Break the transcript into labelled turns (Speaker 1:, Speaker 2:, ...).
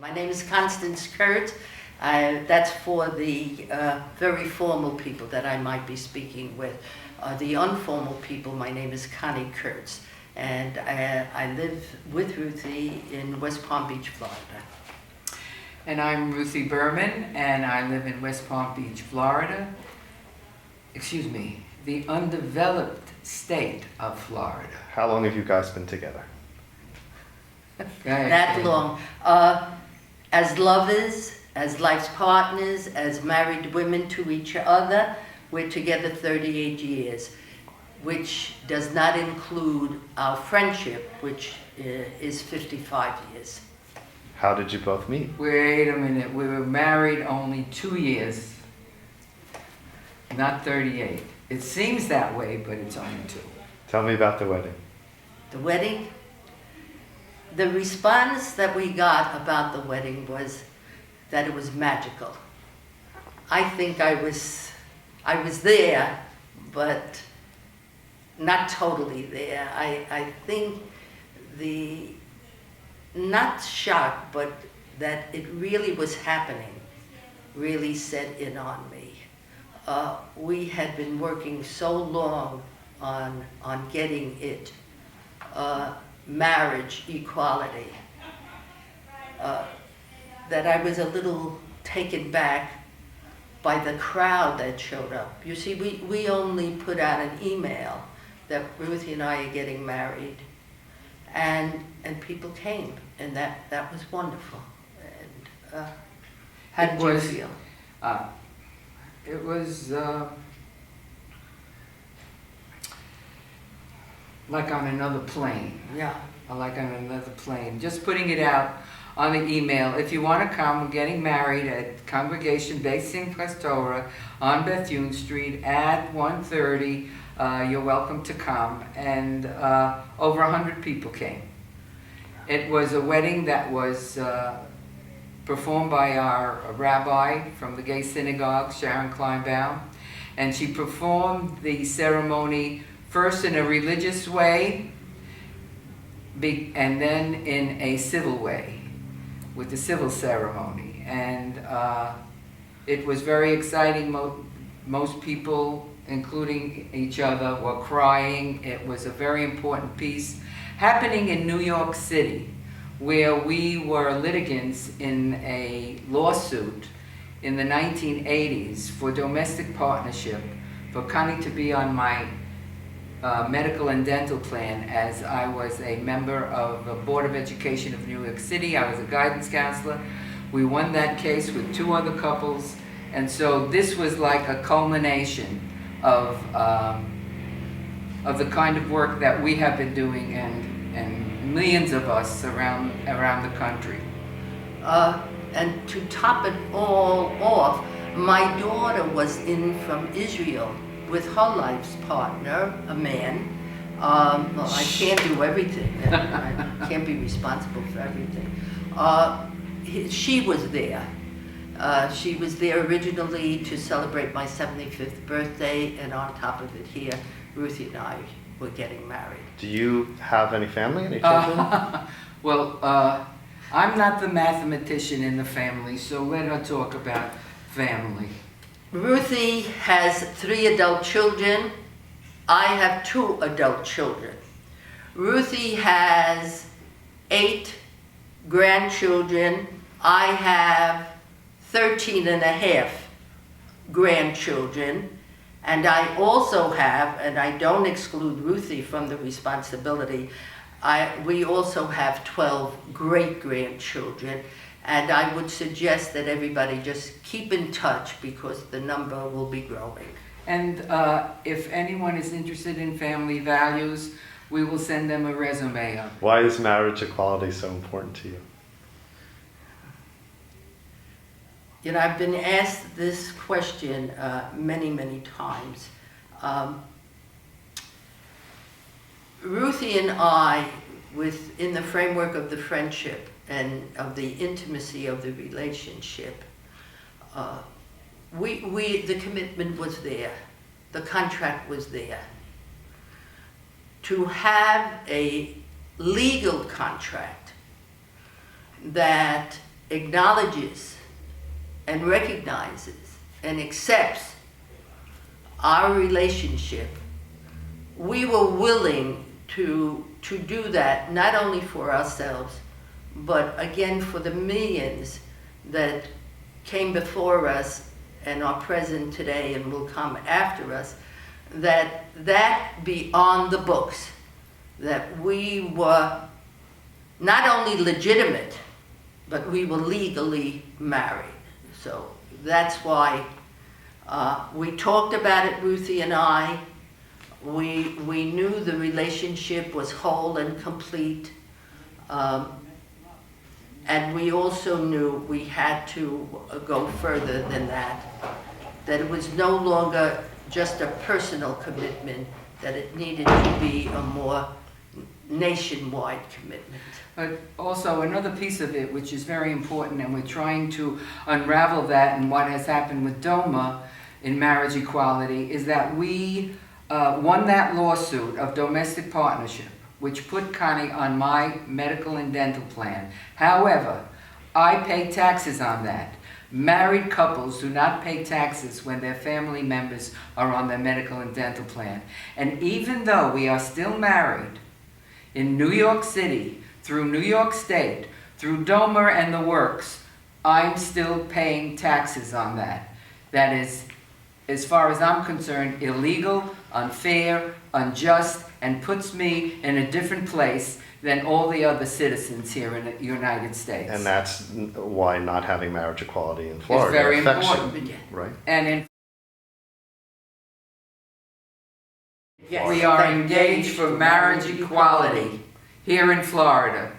Speaker 1: My name is Constance Kurt. That's for the very formal people that I might be speaking with. The informal people, my name is Connie Kurtz, and I live with Ruthie in West Palm Beach, Florida.
Speaker 2: And I'm Ruthie Berman, and I live in West Palm Beach, Florida. Excuse me, the undeveloped state of Florida.
Speaker 3: How long have you guys been together?
Speaker 1: That long. As lovers, as life's partners, as married women to each other, we're together 38 years, which does not include our friendship, which is 55 years.
Speaker 3: How did you both meet?
Speaker 2: Wait a minute, we were married only 2 years, not 38. It seems that way, but it's only 2.
Speaker 3: Tell me about the wedding.
Speaker 1: The wedding? The response that we got about the wedding was that it was magical. I think I was there, but not totally there. I think not shock, but that it really was happening, really set in on me. We had been working so long on getting it. Marriage equality, that I was a little taken back by the crowd that showed up. You see, we only put out an email that Ruthie and I are getting married, and people came, and that was wonderful. And how did you feel?
Speaker 2: It was like on another plane.
Speaker 1: Yeah.
Speaker 2: Like on another plane. Just putting it out on the email. If you want to come, we're getting married at Congregation Based in Questora on Bethune Street at 1:30. You're welcome to come. And over 100 people came. It was a wedding that was performed by our rabbi from the gay synagogue, Sharon Kleinbaum. And she performed the ceremony first in a religious way, and then in a civil way, with the civil ceremony. And it was very exciting. Most people, including each other, were crying. It was a very important piece happening in New York City, where we were litigants in a lawsuit in the 1980s for domestic partnership, for Connie to be on my medical and dental plan, as I was a member of the Board of Education of New York City. I was a guidance counselor. We won that case with 2 other couples, and so this was like a culmination of the kind of work that we have been doing, and millions of us around the country.
Speaker 1: And to top it all off, my daughter was in from Israel with her life's partner, a man. Well, I can't do everything. I can't be responsible for everything. She was there. She was there originally to celebrate my 75th birthday, and on top of it here, Ruthie and I were getting married.
Speaker 3: Do you have any family, any children?
Speaker 2: Well, I'm not the mathematician in the family, so let her talk about family.
Speaker 1: Ruthie has 3 adult children. I have 2 adult children. Ruthie has 8 grandchildren. I have 13 and a half grandchildren. And I also have, and I don't exclude Ruthie from the responsibility, we also have 12 great-grandchildren. And I would suggest that everybody just keep in touch, because the number will be growing.
Speaker 2: And if anyone is interested in family values, we will send them a resume up.
Speaker 3: Why is marriage equality so important to you?
Speaker 1: You know, I've been asked this question many, many times. Ruthie and I, within the framework of the friendship and of the intimacy of the relationship, the commitment was there. The contract was there. To have a legal contract that acknowledges and recognizes and accepts our relationship, we were willing to do that, not only for ourselves, but again for the millions that came before us and are present today and will come after us, that be on the books, that we were not only legitimate, but we were legally married. So that's why we talked about it, Ruthie and I. We knew the relationship was whole and complete. And we also knew we had to go further than that it was no longer just a personal commitment, that it needed to be a more nationwide commitment.
Speaker 2: But also another piece of it, which is very important, and we're trying to unravel that and what has happened with DOMA in marriage equality, is that we won that lawsuit of domestic partnership, which put Connie on my medical and dental plan. However, I pay taxes on that. Married couples do not pay taxes when their family members are on their medical and dental plan. And even though we are still married in New York City, through New York State, through DOMA and the works, I'm still paying taxes on that. That is, as far as I'm concerned, illegal, unfair, unjust, and puts me in a different place than all the other citizens here in the United States.
Speaker 3: And that's why not having marriage equality in Florida
Speaker 2: It's very
Speaker 3: affects
Speaker 2: important.
Speaker 3: you, right?
Speaker 2: And in
Speaker 1: Yes,
Speaker 2: we are
Speaker 1: thank
Speaker 2: engaged for marriage equality here in Florida.